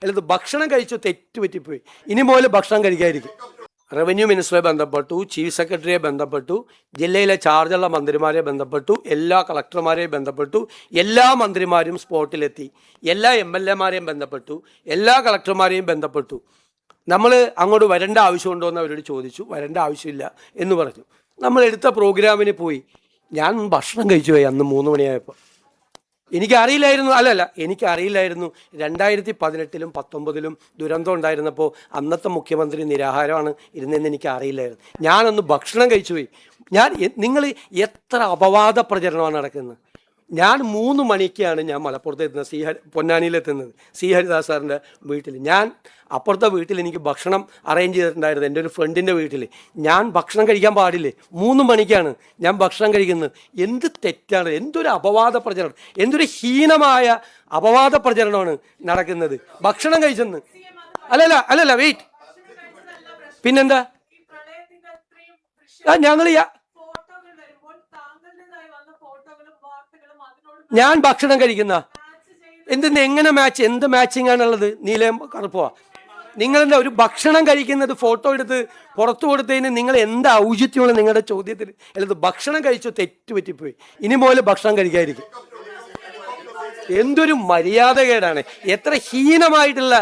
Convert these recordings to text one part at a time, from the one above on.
അല്ലത് ഭക്ഷണം കഴിച്ചു തെറ്റുപറ്റിപ്പോയി, ഇനി മുതൽ ഭക്ഷണം കഴിക്കാതിരിക്കും. റവന്യൂ മിനിസ്റ്ററെ ബന്ധപ്പെട്ടു, ചീഫ് സെക്രട്ടറിയെ ബന്ധപ്പെട്ടു, ജില്ലയിലെ ചാർജുള്ള മന്ത്രിമാരെ ബന്ധപ്പെട്ടു, എല്ലാ കളക്ടർമാരെയും ബന്ധപ്പെട്ടു, എല്ലാ മന്ത്രിമാരും സ്പോട്ടിലെത്തി, എല്ലാ MLA മാരെയും ബന്ധപ്പെട്ടു, എല്ലാ കളക്ടർമാരെയും ബന്ധപ്പെട്ടു. നമ്മൾ അങ്ങോട്ട് വരേണ്ട ആവശ്യമുണ്ടോ എന്ന് അവരോട് ചോദിച്ചു. വരേണ്ട ആവശ്യമില്ല എന്ന് പറഞ്ഞു. നമ്മൾ എടുത്ത പ്രോഗ്രാമിന് പോയി. ഞാൻ ഭക്ഷണം കഴിച്ചു പോയി അന്ന് 3 മണിയായപ്പോൾ. എനിക്കറിയില്ലായിരുന്നു, എനിക്കറിയില്ലായിരുന്നു 2018-ലും 2019-ലും ദുരന്തം ഉണ്ടായിരുന്നപ്പോൾ അന്നത്തെ മുഖ്യമന്ത്രി നിരാഹാരമാണ് ഇരുന്നതെന്ന് എനിക്കറിയില്ലായിരുന്നു. ഞാനൊന്ന് ഭക്ഷണം കഴിച്ചു പോയി. നിങ്ങൾ എത്ര അപവാദ പ്രചരണമാണ് നടക്കുന്നത്. ഞാൻ 3 മണിക്കാണ് ഞാൻ മലപ്പുറത്ത് എത്തുന്നത്, പൊന്നാനിയിലെത്തുന്നത്, സി ഹരിദാസ് സാറിൻ്റെ വീട്ടിൽ. ഞാൻ അപ്പുറത്തെ വീട്ടിൽ എനിക്ക് ഭക്ഷണം അറേഞ്ച് ചെയ്തിട്ടുണ്ടായിരുന്നു, എൻ്റെ ഒരു ഫ്രണ്ടിൻ്റെ വീട്ടിൽ. ഞാൻ ഭക്ഷണം കഴിക്കാൻ പാടില്ലേ? 3 മണിക്കാണ് ഞാൻ ഭക്ഷണം കഴിക്കുന്നത്. എന്ത് തെറ്റാണ്, എന്തൊരു അപവാദ പ്രചരണം, എന്തൊരു ഹീനമായ അപവാദ പ്രചരണമാണ് നടക്കുന്നത്. ഭക്ഷണം കഴിച്ചെന്ന് അല്ലല്ല വെയിറ്റ്, പിന്നെന്താ ഞങ്ങൾ ഞാൻ ഭക്ഷണം കഴിക്കുന്ന എങ്ങനെ മാച്ച്, എന്ത് മാച്ചിങ് ആണുള്ളത്? നീലയും കറുപ്പോ? നിങ്ങളെന്താ ഒരു ഭക്ഷണം കഴിക്കുന്നത് ഫോട്ടോ എടുത്ത് പുറത്തു കൊടുത്തതിന് നിങ്ങൾ എന്താ ഔചിത്യമുള്ള നിങ്ങളുടെ ചോദ്യത്തിൽ? അല്ലത് ഭക്ഷണം കഴിച്ചു തെറ്റുപറ്റിപ്പോയി, ഇനി മുതൽ ഭക്ഷണം കഴിക്കാതിരിക്കും. എന്തൊരു മര്യാദകേടാണ്. എത്ര ഹീനമായിട്ടുള്ള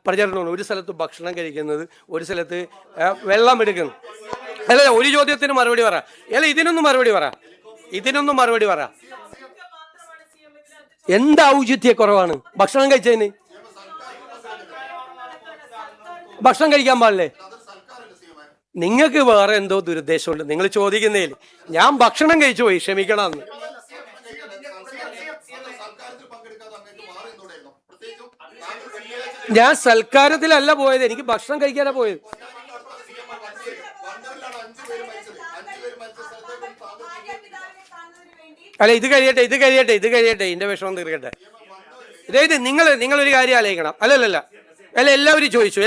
പ്രചരണമാണ്. ഒരു സ്ഥലത്ത് ഭക്ഷണം കഴിക്കുന്നത്, ഒരു സ്ഥലത്ത് വെള്ളം എടുക്കുന്നു. ഒരു ചോദ്യത്തിന് മറുപടി പറ. ഇതിനൊന്നും മറുപടി പറ. എന്ത് ഔചിത്യക്കുറവാണ് ഭക്ഷണം കഴിച്ചതിന്? ഭക്ഷണം കഴിക്കാൻ പാടില്ലേ? നിങ്ങൾക്ക് വേറെ എന്തോ ദുരുദ്ദേശമുണ്ട് നിങ്ങൾ ചോദിക്കുന്നതിൽ. ഞാൻ ഭക്ഷണം കഴിച്ചു പോയി, ക്ഷമിക്കണം. ഞാൻ സൽക്കാരത്തിലല്ല പോയത്, എനിക്ക് ഭക്ഷണം കഴിക്കാനാണ് പോയത്. ഇത് കഴിയട്ടെ ഇതിന്റെ വിഷമം തീർക്കട്ടെ. അതായത് നിങ്ങളൊരു കാര്യം ആലോചിക്കണം.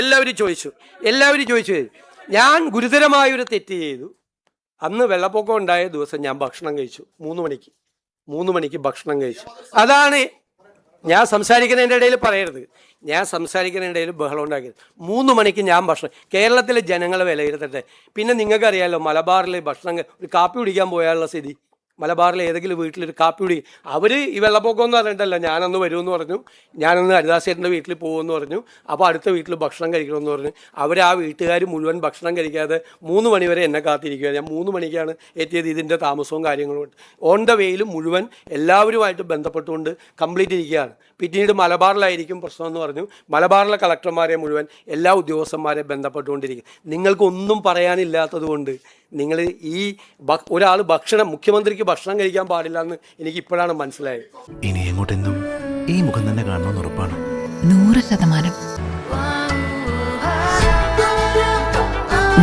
എല്ലാവരും ചോദിച്ചു. ഞാൻ ഗുരുതരമായൊരു തെറ്റ് ചെയ്തു. അന്ന് വെള്ളപ്പൊക്കം ഉണ്ടായ ദിവസം ഞാൻ ഭക്ഷണം കഴിച്ചു 3 മണിക്ക് ഭക്ഷണം കഴിച്ചു. അതാണ് ഞാൻ സംസാരിക്കുന്നതിൻ്റെ ഇടയിൽ പറയരുത്. ഞാൻ സംസാരിക്കുന്നതിൻ്റെ ഇടയിൽ ബഹളം ഉണ്ടാക്കരുത്. 3 മണിക്ക് ഞാൻ ഭക്ഷണം, കേരളത്തിലെ ജനങ്ങളെ വിലയിരുത്തട്ടെ. പിന്നെ നിങ്ങൾക്കറിയാമല്ലോ മലബാറിൽ ഒരു കാപ്പി കുടിക്കാൻ പോയാലുള്ള സ്ഥിതി. മലബാറിലെ ഏതെങ്കിലും വീട്ടിലൊരു കാപ്പി കുടി, അവർ ഈ വെള്ളപ്പൊക്കം എന്ന് പറഞ്ഞിട്ടല്ല, ഞാനന്ന് വരുമെന്ന് പറഞ്ഞു, ഞാനന്ന് ഹരിദാസേട്ടൻ്റെ വീട്ടിൽ പോകുമെന്ന് പറഞ്ഞു. അപ്പോൾ അടുത്ത വീട്ടിൽ ഭക്ഷണം കഴിക്കണമെന്ന് പറഞ്ഞു. ആ വീട്ടുകാർ മുഴുവൻ ഭക്ഷണം കഴിക്കാതെ 3 മണി വരെ എന്നെ കാത്തിരിക്കുക. ഞാൻ 3 മണിക്കാണ് എത്തിയത്. ഇതിൻ്റെ താമസവും കാര്യങ്ങളും ഓൺ ദ വേയിൽ മുഴുവൻ എല്ലാവരുമായിട്ട് ബന്ധപ്പെട്ടുകൊണ്ട് കംപ്ലീറ്റ് ഇരിക്കുകയാണ്. പിന്നീട് മലബാറിലായിരിക്കും പ്രശ്നമെന്ന് പറഞ്ഞു. മലബാറിലെ കളക്ടർമാരെ മുഴുവൻ എല്ലാ ഉദ്യോഗസ്ഥന്മാരെ ബന്ധപ്പെട്ടുകൊണ്ടിരിക്കും. നിങ്ങൾക്കൊന്നും പറയാനില്ലാത്തത് കൊണ്ട് നിങ്ങൾ ഒരാൾ മുഖ്യമന്ത്രിക്ക് ഭക്ഷണം കഴിക്കാൻ പാടില്ല എന്ന് എനിക്ക് ഇപ്പോഴാണ് മനസ്സിലായത്. ഇനി എങ്ങോട്ടെന്നും ഈ മുഖം തന്നെ കാണണമെന്ന് ഉറപ്പാണ്. 100%.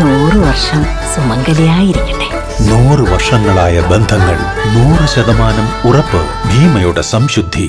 100 വർഷം സുമംഗലിയായിരിക്കട്ടെ. 100 വർഷങ്ങളായ ബന്ധങ്ങൾ, 100% ഉറപ്പ്. ഭീമയുടെ സംശുദ്ധി.